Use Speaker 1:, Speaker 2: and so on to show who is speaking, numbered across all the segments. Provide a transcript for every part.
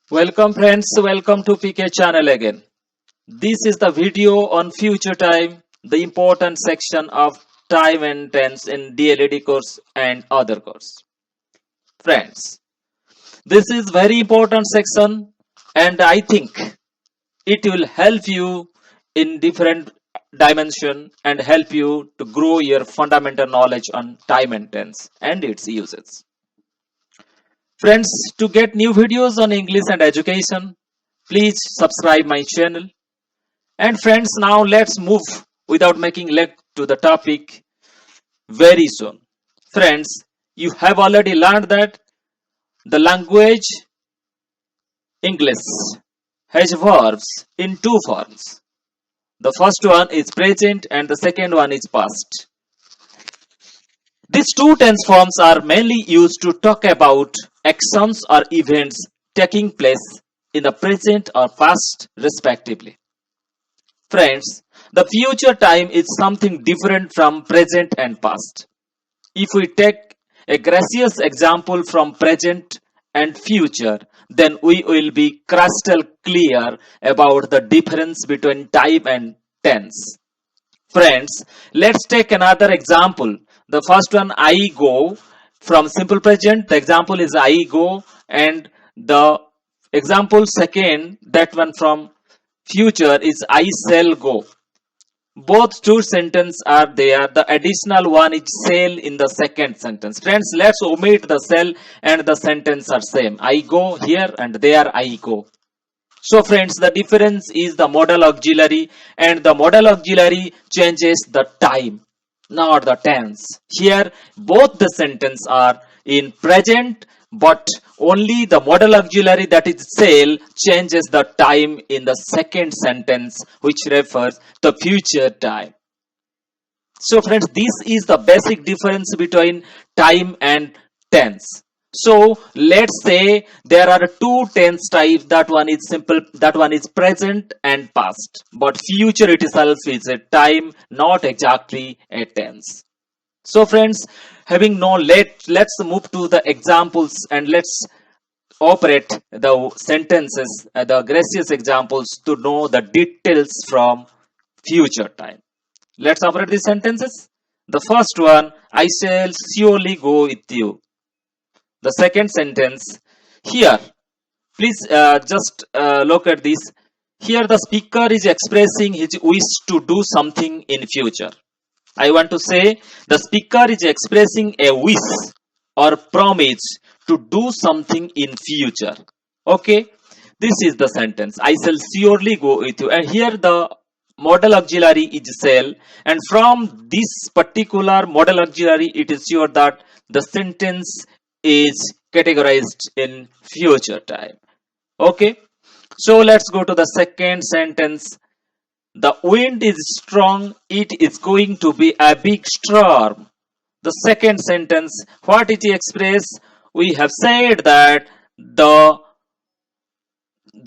Speaker 1: Welcome friends, welcome to PK channel again. This is the video on future time, the important section of time and tense in DLED course and other course. Friends, this is very important section and I think it will help you in different dimension and help you to grow your fundamental knowledge on time and tense and its uses. Friends, to get new videos on English and education, please subscribe my channel. And friends, now let's move without making leg to the topic very soon. Friends, you have already learned that the language English has verbs in two forms. The first one is present and the second one is past. These two tense forms are mainly used to talk about actions or events taking place in the present or past respectively. Friends, the future time is something different from present and past. If we take a gracious example from present and future, then we will be crystal clear about the difference between time and tense. Friends, let's take another example. The first one, I go, from simple present. The example is I go, and the example second, that one from future, is I shall go. Both two sentences are there. The additional one is shall in the second sentence. Friends, let's omit the shall and the sentence are same. I go here and there I go. So friends, the difference is the modal auxiliary, and the modal auxiliary changes the time, not the tense. Here both the sentences are in present, but only the modal auxiliary, that is shall, changes the time in the second sentence, which refers to future time. So friends, this is the basic difference between time and tense. So let's say there are two tense types. That one is simple, that one is present and past. But future itself is a time, not exactly a tense. So friends, having known, let's move to the examples and let's operate the sentences, the gracious examples to know the details from future time. Let's operate these sentences. The first one, I shall surely go with you. The second sentence, here, please just look at this. Here the speaker is expressing his wish to do something in future. I want to say the speaker is expressing a wish or promise to do something in future. Okay, this is the sentence. I shall surely go with you. And here the modal auxiliary is shall, and from this particular modal auxiliary it is sure that the sentence is categorized in future time. Okay, so let's go to the second sentence. The wind is strong, it is going to be a big storm. The second sentence, what it expresses? We have said that the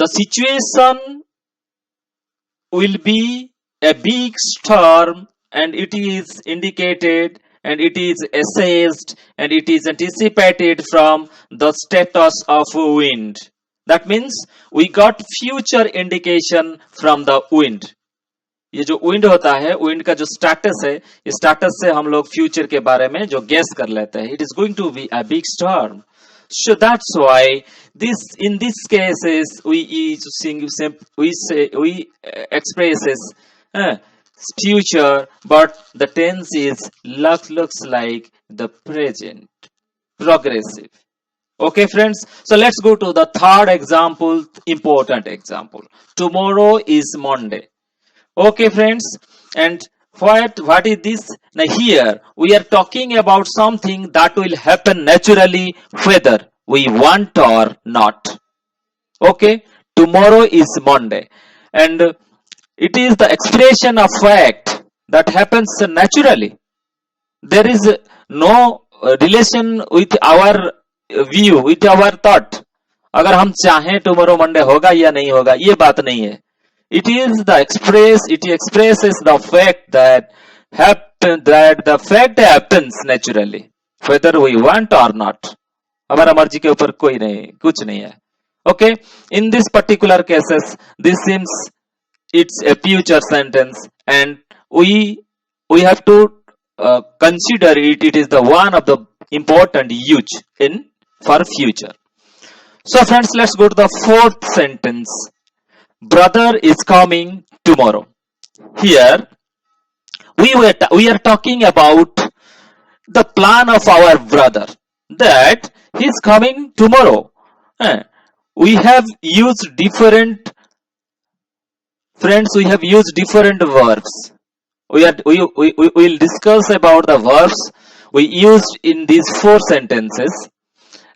Speaker 1: situation will be a big storm, and it is indicated and it is assessed and it is anticipated from the status of wind. That means we got future indication from the wind. ये जो wind होता है, wind का जो status है, इस status से हम लोग फ्यूचर के बारे में जो गेस कर लेते हैं. It is going to be a big storm. So that's why this, in this cases, we expresses future, but the tense is looks like the present, progressive. Okay, friends. So let's go to the third example, important example. Tomorrow is Monday. Okay, friends. And what is this? Now here we are talking about something that will happen naturally whether we want or not. Okay, tomorrow is Monday, and it is the expression of fact that happens naturally. There is no relation with our view, with our thought. अगर हम चाहें tomorrow Monday होगा या नहीं होगा, ये बात नहीं है. It expresses the fact that the fact happens naturally, whether we want or not. हमारा मर्जी के ऊपर कोई नहीं, कुछ नहीं है. Okay, in this particular cases, this seems it's a future sentence, and we have to consider it. It is the one of the important use in for future. So friends, let's go to the fourth sentence. Brother is coming tomorrow. Here we are talking about the plan of our brother, that he's coming tomorrow. Eh, we have used different Friends, we have used different verbs. We will discuss about the verbs we used in these four sentences.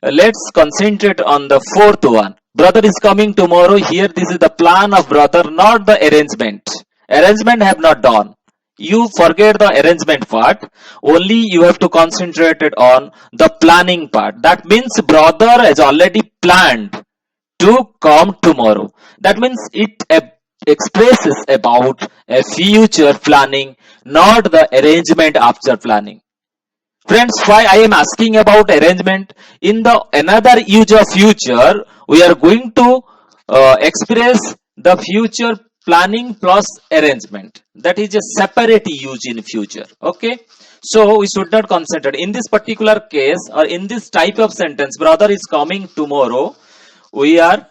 Speaker 1: Let's concentrate on the fourth one. Brother is coming tomorrow. Here, this is the plan of brother, not the arrangement. Arrangement have not done. You forget the arrangement part. Only you have to concentrate it on the planning part. That means brother has already planned to come tomorrow. That means it expresses about a future planning, not the arrangement after planning. Friends, why I am asking about arrangement? In the another use of future, we are going to express the future planning plus arrangement. That is a separate use in future. Okay. So we should not concentrate. In this particular case or in this type of sentence, brother is coming tomorrow, we are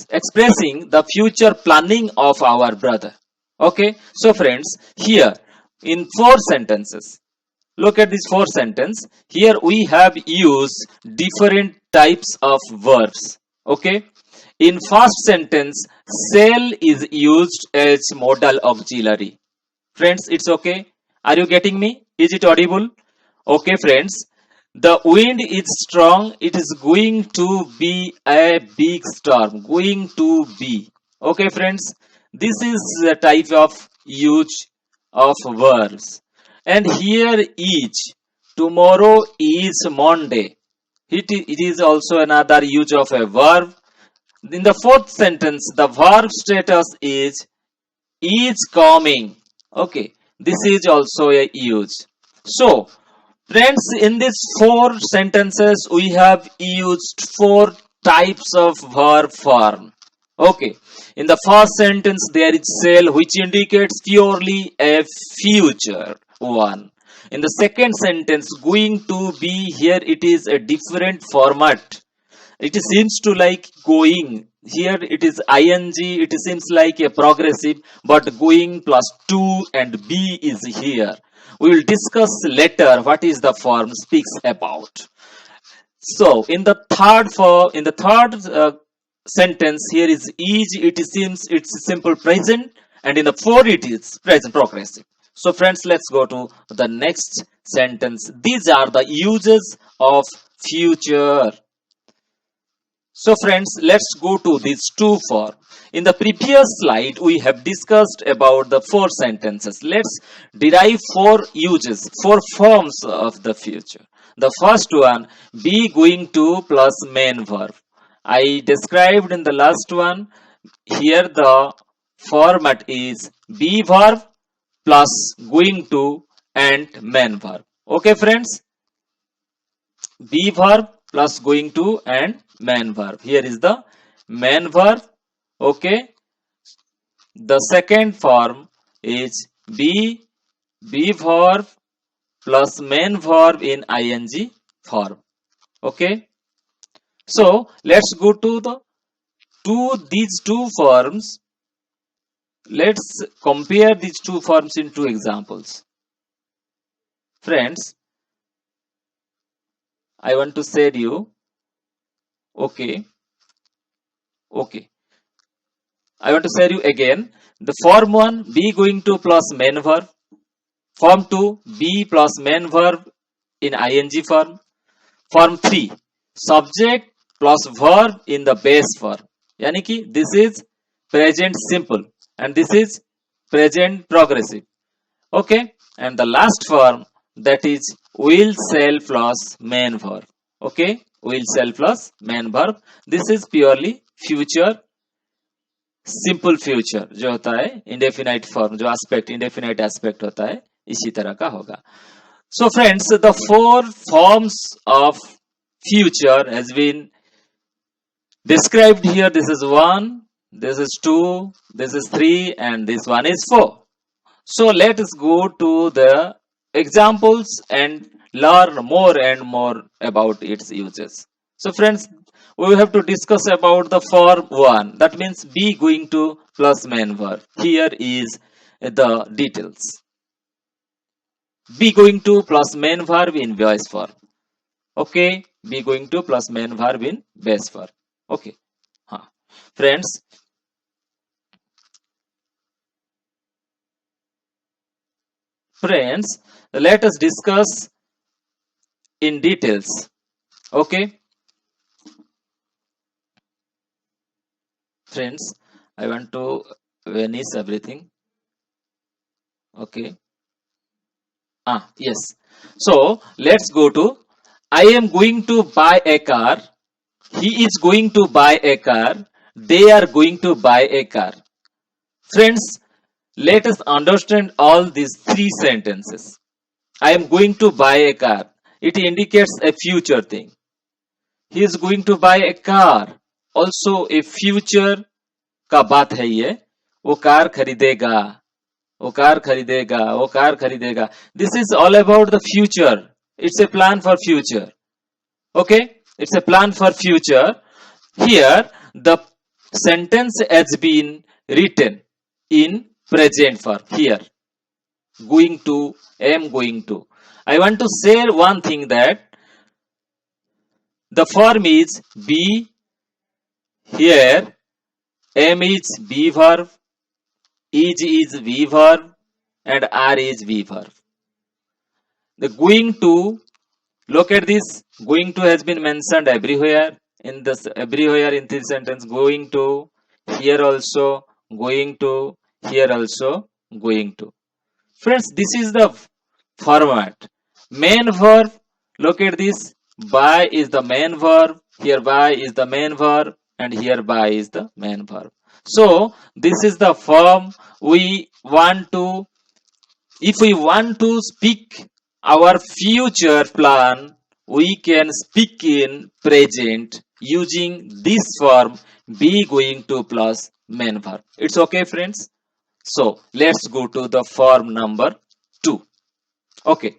Speaker 1: expressing the future planning of our brother. Okay. So friends, here in four sentences, look at this four sentence. Here we have used different types of verbs. Okay. In first sentence, shall is used as modal auxiliary. Friends, it's okay. Are you getting me? Is it audible? Okay, friends. The wind is strong. It is going to be a big storm. Going to be. Okay, friends. This is a type of use of verbs. And here is. Tomorrow is Monday. It is also another use of a verb. In the fourth sentence, the verb status is coming. Okay. This is also a use. So, friends, in these four sentences, we have used four types of verb form. Okay. In the first sentence, there is shall, which indicates purely a future one. In the second sentence, going to be, here it is a different format. It seems to like going. Here it is ing. It seems like a progressive, but going plus to and be is here. We will discuss later what is the form speaks about. So in the third sentence, here is it seems it's simple present, and in the fourth it is present progressive. So friends, let's go to the next sentence. These are the uses of future. So friends, let's go to these two forms. In the previous slide, we have discussed about the four sentences. Let's derive four uses, four forms of the future. The first one, be going to plus main verb. I described in the last one. Here the format is be verb plus going to and main verb. Okay friends? Be verb plus going to and main verb. Here is the main verb. Okay. The second form is be verb plus main verb in ing form. Okay. So let's go to these two forms. Let's compare these two forms in two examples. Friends, I want to say to you, okay. I want to say to you again, the form 1, be going to plus main verb. Form 2, be plus main verb in ing form. Form 3, subject plus verb in the base form. Yani ki this is present simple and this is present progressive. Okay. And the last form, that is will, shall plus main verb. Okay. Will, shall plus main verb. This is purely future, simple future जो होता है indefinite form, जो aspect indefinite aspect होता है इसी तरह का होगा. So friends, the four forms of future has been Described here, this is 1, this is 2, this is 3, and this one is 4. So let us go to the examples and learn more and more about its uses. So friends, we have to discuss about the form 1. That means be going to plus main verb. Here is the details. Be going to plus main verb in voice form. Okay, be going to plus main verb in base form. Okay. Friends, let us discuss in details. Okay, friends, I want to vanish everything. Okay. Yes. So let's go to, I am going to buy a car. He is going to buy a car. They are going to buy a car. Friends, let us understand all these 3 sentences. I am going to buy a car. It indicates a future thing. He is going to buy a car. Also a future का बात है ये. वो car खरीदेगा. वो car खरीदेगा. वो car खरीदेगा. This is all about the future. It's a plan for future. Okay? It's a plan for future. Here, the sentence has been written in present form. Here, going to, am going to. I want to say one thing, that the form is be. Here, am is be verb, is V verb, and are is V verb. The going to, look at this, going to has been mentioned everywhere in this, everywhere in this sentence. Going to, here also going to, here also going to. Friends, this is the format. Main verb, look at this, buy is the main verb, here buy is the main verb, and here buy is the main verb. So this is the form we want to, if we want to speak our future plan, we can speak in present using this form, be going to plus main verb. It's okay, friends? So let's go to the form number 2. Okay.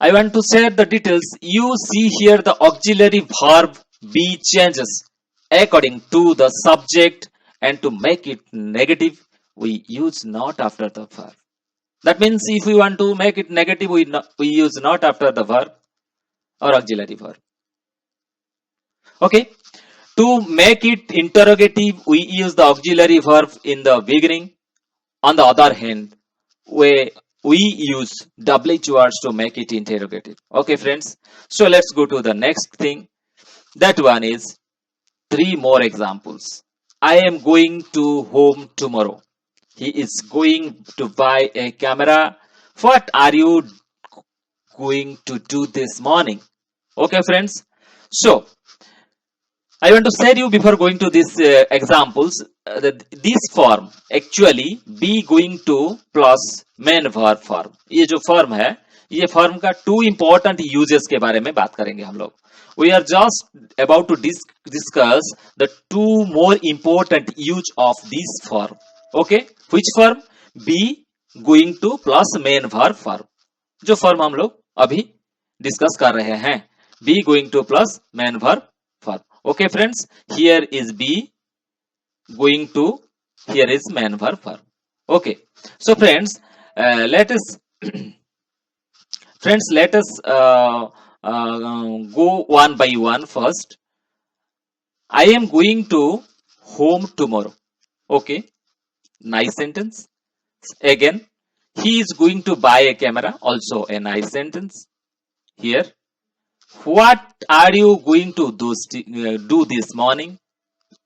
Speaker 1: I want to share the details. You see here the auxiliary verb be changes according to the subject, and to make it negative, we use not after the verb. That means if we want to make it negative, we use not after the verb or auxiliary verb. Okay. To make it interrogative, we use the auxiliary verb in the beginning. On the other hand, we use WH words to make it interrogative. Okay, friends. So let's go to the next thing. That one is 3 more examples. I am going to home tomorrow. He is going to buy a camera. What are you going to do this morning? Okay, friends. So I want to say you before going to these examples, this form actually be going to plus main verb form. ये जो form है, ये form का 2 important uses के बारे में बात करेंगे हम लोग. We are just about to discuss the 2 more important use of this form. Okay, which form? Be going to plus main verb form. जो form हम लोग अभी discuss कर रहे हैं, be going to plus main verb form. Okay, friends, here is be going to, here is main verb form. Okay, so friends, let us friends, let us go one by one. First, I am going to home tomorrow. Okay, nice sentence. Again, he is going to buy a camera. Also a nice sentence. Here, what are you going to do this morning?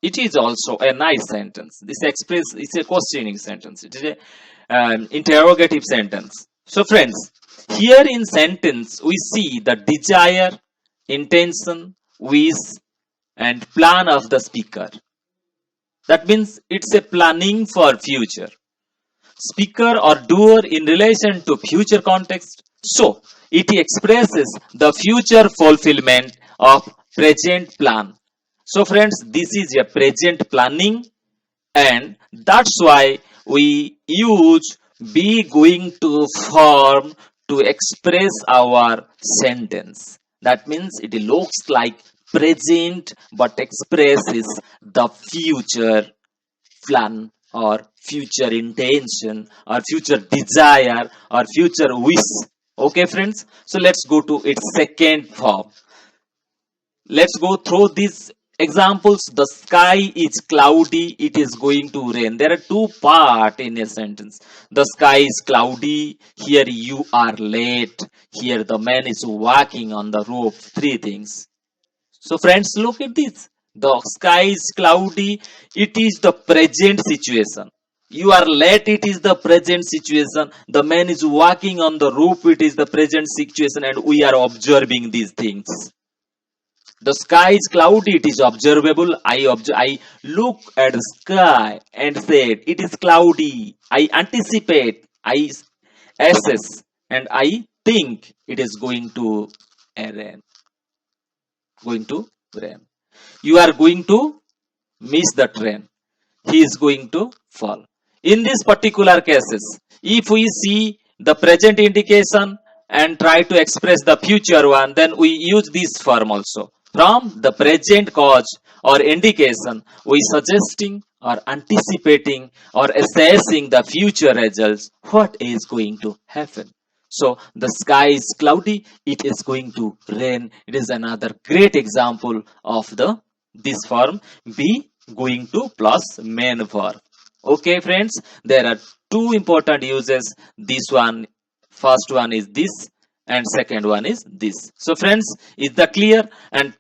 Speaker 1: It is also a nice sentence. This express is a questioning sentence. It is an interrogative sentence. So friends, here in sentence we see the desire, intention, wish, and plan of the speaker. That means it's a planning for future. Speaker or doer in relation to future context. So it expresses the future fulfillment of present plan. So friends, this is a present planning, and that's why we use be going to form to express our sentence. That means it looks like present but expresses the future plan or future intention or future desire or future wish. Okay friends, so let's go to its second form. Let's go through these examples. The sky is cloudy, it is going to rain. There are two parts in a sentence. The sky is cloudy, here you are late, here the man is walking on the roof. Three things. So friends, look at this. The sky is cloudy, it is the present situation. You are late, it is the present situation. The man is walking on the roof, it is the present situation, and we are observing these things. The sky is cloudy, it is observable. I look at the sky and said, it is cloudy. I anticipate, I assess, and I think it is going to rain. Going to rain. You are going to miss the train. He is going to fall. In this particular cases, if we see the present indication and try to express the future one, then we use this form also. From the present cause or indication, we suggesting or anticipating or assessing the future results, what is going to happen. So the sky is cloudy, it is going to rain. It is another great example of this form, be going to plus main verb. Okay friends, there are two important uses. This one, first one is this, and second one is this. So friends, is that clear? And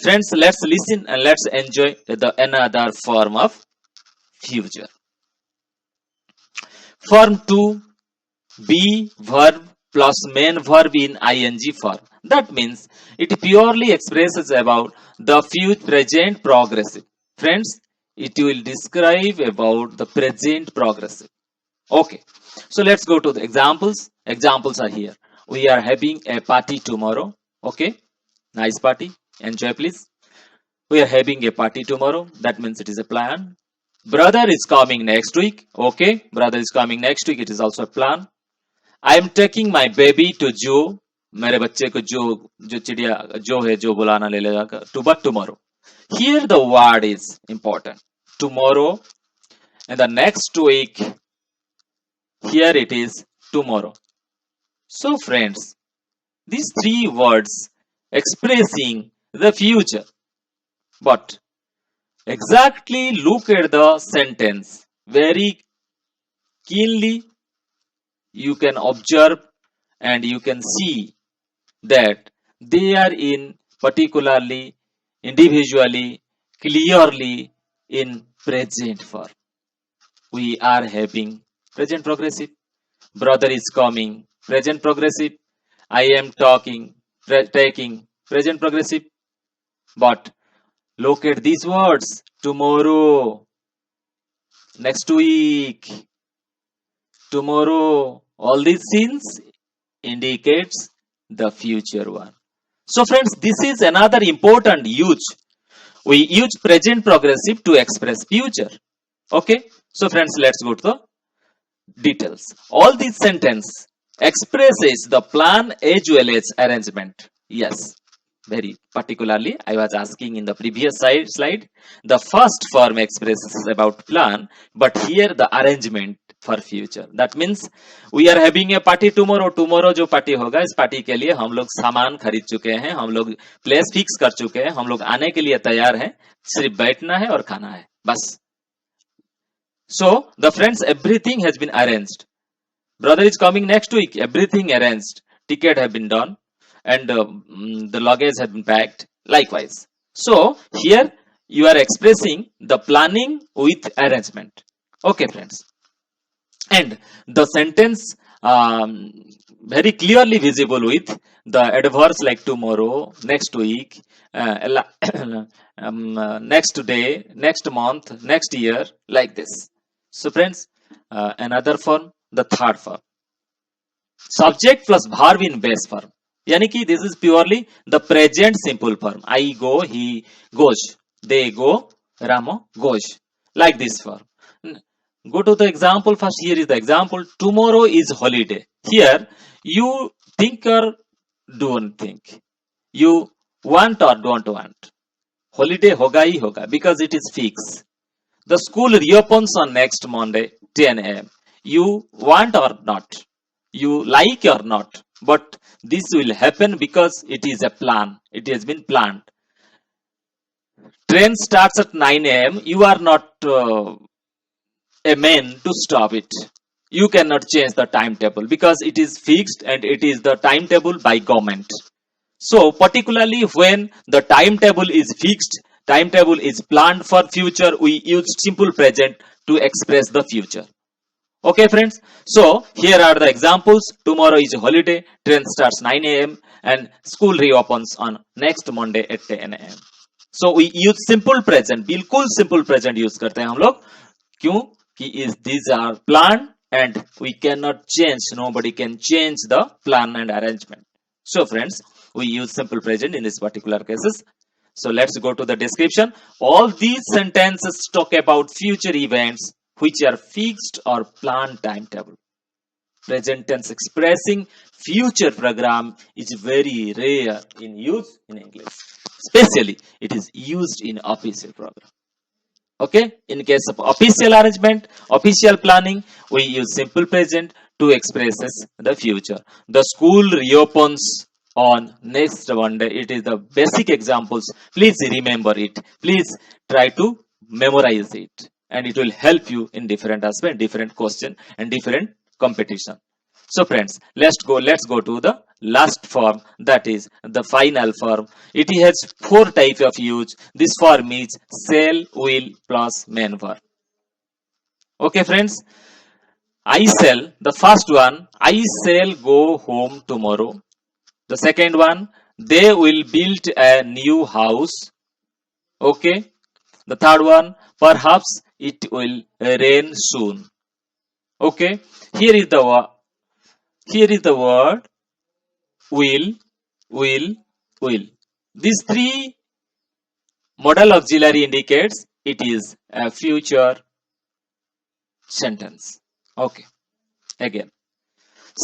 Speaker 1: friends, let's listen and let's enjoy the another form of future. Form 2, be verb plus main verb in ing form. That means it purely expresses about the future present progressive. Friends, it will describe about the present progressive. Okay, so let's go to the examples. Examples are here. We are having a party tomorrow. Okay, nice party. Enjoy please. We are having a party tomorrow. That means it is a plan. Brother is coming next week. Okay, brother is coming next week. It is also a plan. I am taking my baby to zoo. मेरे बच्चे को जो चिड़िया जो है जो बुलाना ले लेगा to but tomorrow. Here the word is important. Tomorrow, and the next week. Here it is tomorrow. So friends, these three words expressing the future. But exactly look at the sentence very keenly. You can observe and you can see that they are in particularly, individually, clearly in present form. We are having present progressive. Brother is coming, present progressive. I am talking, taking, present progressive. But look at these words. Tomorrow, next week, tomorrow. All these things indicates the future one. So friends, this is another important use. We use present progressive to express future. Okay. So friends, let's go to the details. All these sentence expresses the plan as well as arrangement. Yes, very particularly I was asking in the previous slide, the first form expresses about plan, but here the arrangement for future. That means we are having a party tomorrow. Tomorrow जो party होगा, इस party के लिए हम लोग सामान खरीद चुके हैं, हम लोग प्लेस फिक्स कर चुके हैं, हम लोग आने के लिए तैयार हैं, सिर्फ बैठना है और खाना है, बस. So the friends, everything has been arranged. Brother is coming next week, everything arranged. Ticket have been done and the luggage have been packed. Likewise. So here you are expressing the planning with arrangement. Okay friends. And the sentence very clearly visible with the adverbs like tomorrow, next week, next day, next month, next year, like this. So friends, another form, the third form. Subject plus verb in base form. Yani ki this is purely the present simple form. I go, he goes. they go, Rama goes. Like this form. Go to the example first. Here is the example. Tomorrow is holiday. Here you think or don't think. You want or don't want. Holiday hoga hi hoga because it is fixed. The school reopens on next Monday 10 a.m. You want or not. You like or not. But this will happen because it is a plan. It has been planned. Train starts at 9 a.m. You are not a man to stop it. You cannot change the timetable because it is fixed and it is the timetable by government. So particularly when the timetable is fixed, timetable is planned for future, we use simple present to express the future. Okay friends, so here are the examples. Tomorrow is a holiday, train starts 9 a.m. and school reopens on next Monday at 10 a.m. So we use simple present, बिल्कुल simple present use करते हैं हम लोग. क्यों? कि these are planned and we cannot change, nobody can change the plan and arrangement. So friends, we use simple present in this particular cases. So let's go to the description. All these sentences talk about future events which are fixed or planned timetable. Present tense expressing future program is very rare in use in English. Especially it is used in official program. Okay, in case of official arrangement, official planning, we use simple present to expresses the future. The school reopens on next Monday. It is the basic examples. Please remember it. Please try to memorize it, and it will help you in different aspect, different question, and different competition. So friends, let's go to the last form, that is the final form. It has 4 types of use. This form is shall, will plus main verb. Okay friends, I shall, the first one, I shall go home tomorrow. The second one, they will build a new house. Okay. The third one, perhaps it will rain soon. Okay. Here is the word will. These 3 modal auxiliary indicates it is a future sentence. Okay. Again,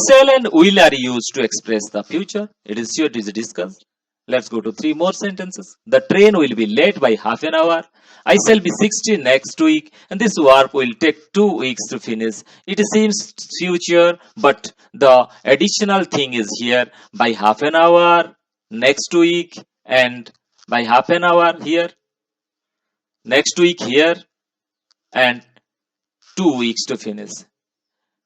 Speaker 1: shall and will are used to express the future. It is sure to be discussed. Let's go to 3 more sentences. The train will be late by half an hour. I shall be 60 next week, and this work will take 2 weeks to finish. It seems future, but the additional thing is here by half an hour, next week, and by half an hour here, next week here, and 2 weeks to finish.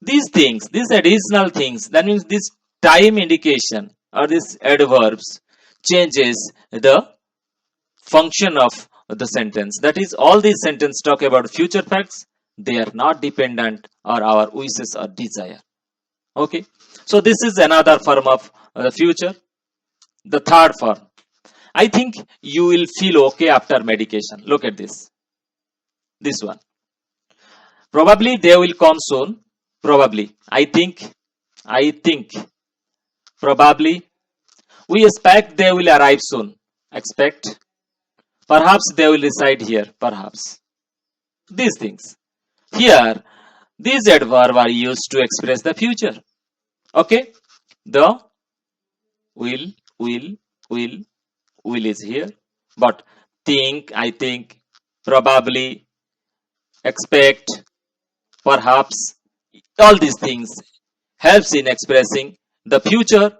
Speaker 1: These things, these additional things, that means this time indication or this adverbs changes the function of the sentence. That is, all these sentences talk about future facts. They are not dependent on our wishes or desire. Okay. So this is another form of the future. The third form. I think you will feel okay after medication. Look at this. This one. Probably they will come soon. Probably. I think. Probably. We expect they will arrive soon. Expect. Perhaps they will reside here. Perhaps. These things. Here, these adverbs are used to express the future. Okay. The will is here. But think, I think, probably, expect, perhaps, all these things helps in expressing the future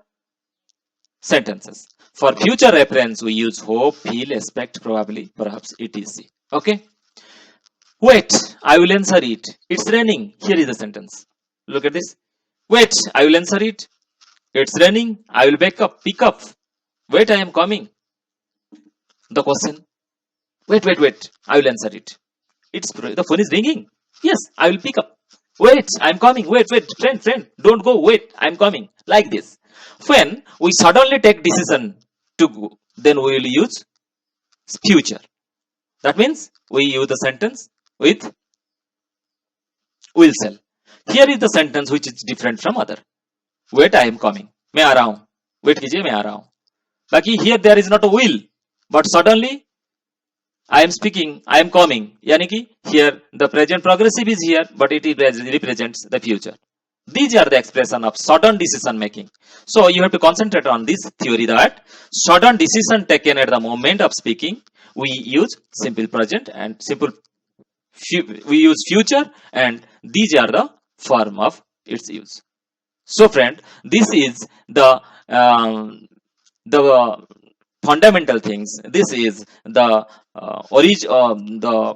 Speaker 1: sentences. For future reference, we use hope, feel, expect, probably, perhaps, etc. Okay. Wait, I will answer it. It's raining. Here is the sentence. Look at this. Wait, I will answer it. It's raining. I will pick up. Wait, I am coming. The question. Wait. I will answer it. The phone is ringing. Yes, I will pick up. Wait, I'm coming. Wait, friend, don't go. Wait, I'm coming. Like this. When we suddenly take decision to go, then we will use future. That means we use the sentence with will shall. Here is the sentence which is different from other. Wait, I am coming. मैं आ रहा हूं. Wait कीजिए, मैं आ रहा हूं. बाकी here there is not a will, but suddenly I am speaking, I am coming. Yani ki here the present progressive is here, but it represents the future. These are the expression of sudden decision making. So you have to concentrate on this theory that sudden decision taken at the moment of speaking, we use simple present and we use future, and these are the form of its use. So friend, this is the fundamental things. This is the the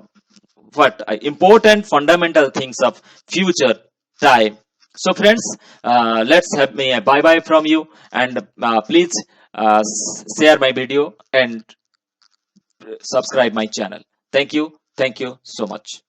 Speaker 1: what important fundamental things of future time. So friends, let's have me a bye bye from you, and please share my video and subscribe my channel. Thank you so much.